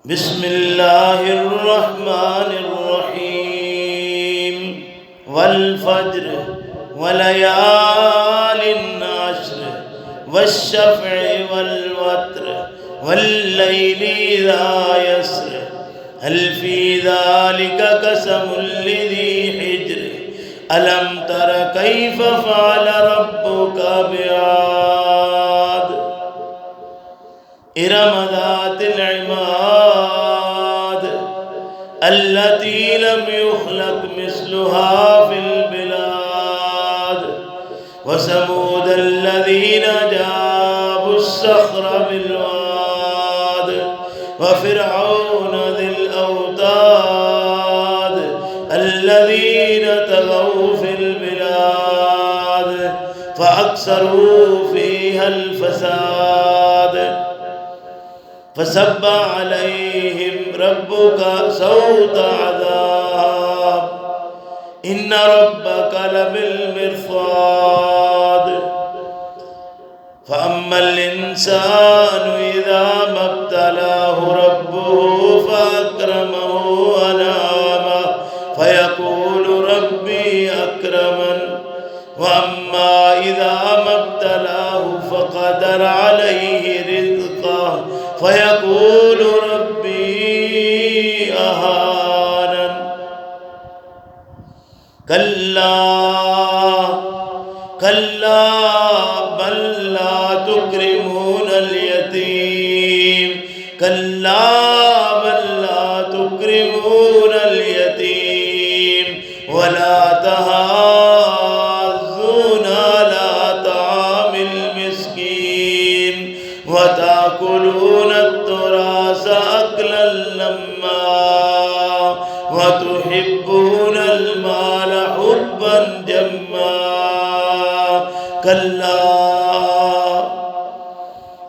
बिस्मिल्लाहिर्रहमानिर्रहीम वल फज्र वलयालिन अश्र वश्शफ़्इ वल वत्र वल्लैलि इज़ा यस्र हल फ़ी ज़ालिका क़समुल लिज़ी हिज्र अलम तर कैफ़ फ़अल रब्बुका बिआद इरम ज़ातिल इमाद अल्लती लम युख़लक़ मिस्लुहा फ़िल बिलाद व समूद अल्लज़ीना जाबुस्सख़्र बिलवाद व फ़िरऔन ज़िल औताद अल्लज़ीना तग़ौ फ़िल बिलाद फ़अक्सरू फ़ीहल फ़साद फ़सब्ब अलैहिम रब्बुका सौत अज़ाब इन्न रब्बका लबिल मिर्साद फ़अम्मल इंसानु इज़ा मब्तलाहु रब्बुहु फ़अक्रमहु व नअमह फ़यक़ूलु रब्बी अक्रमन व अम्मा इज़ा मब्तलाहु फ़क़दर अलैहि रिज़्क़हु फ़यक़ूलु रब्बी अहानन कल्ला कल्ला बल ला तुक्रिमूनल यतीम कल्ला बल ला तुक्रिमूनल यतीम वला तहाज़्ज़ूना अला तामिल मिस्कीन व ताकुलून तुरास अक्लन लम्मा व तुहिब्बूनल माल हुब्बन जम्मा कल्ला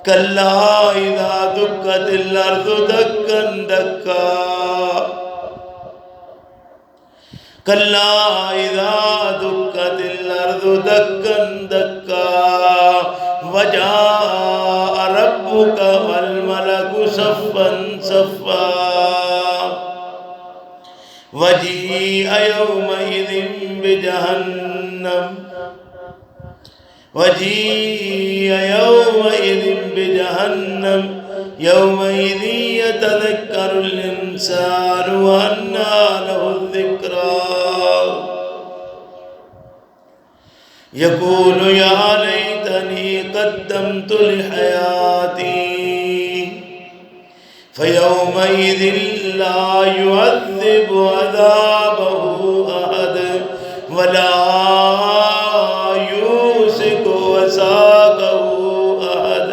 कल्ला इज़ा दुक्कतिल अर्ज़ु दक्कन दक्का कल्ला इज़ा दुक्कतिल अर्ज़ु दक्कन दक्का व जाअ रब्बुका वल मलकु सफ़्फ़न सफ़्फ़ा वजीअ यौमइज़िन बिजहन्नम वजीअ यौमइज़िन बिजहन्नम यौमइज़िन यतज़क्करुल इंसानु व अन्ना लहुज़्ज़िक्रा यक़ूलु या लैतनी क़द्दमतु लिहयाती फ़यौमइज़िन ला युअज़्ज़िबु अज़ाबहु अहद वला यूसिकु वसाक़हु अहद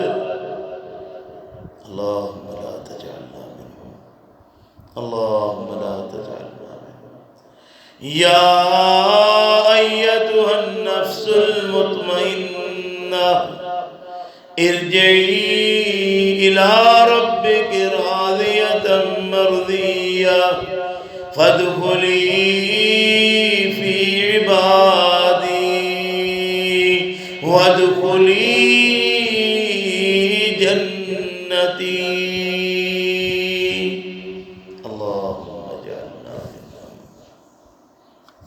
अल्लाहुम्मा ला तजअलना मिनहुम अल्लाहुम्मा ला तजअलना मिनहुम या अय्यतुहन नफ्सुल मुतमइन्ना इरजिई इला रब्बिकी राज़ियतम मर्ज़िय्या फदख़ुली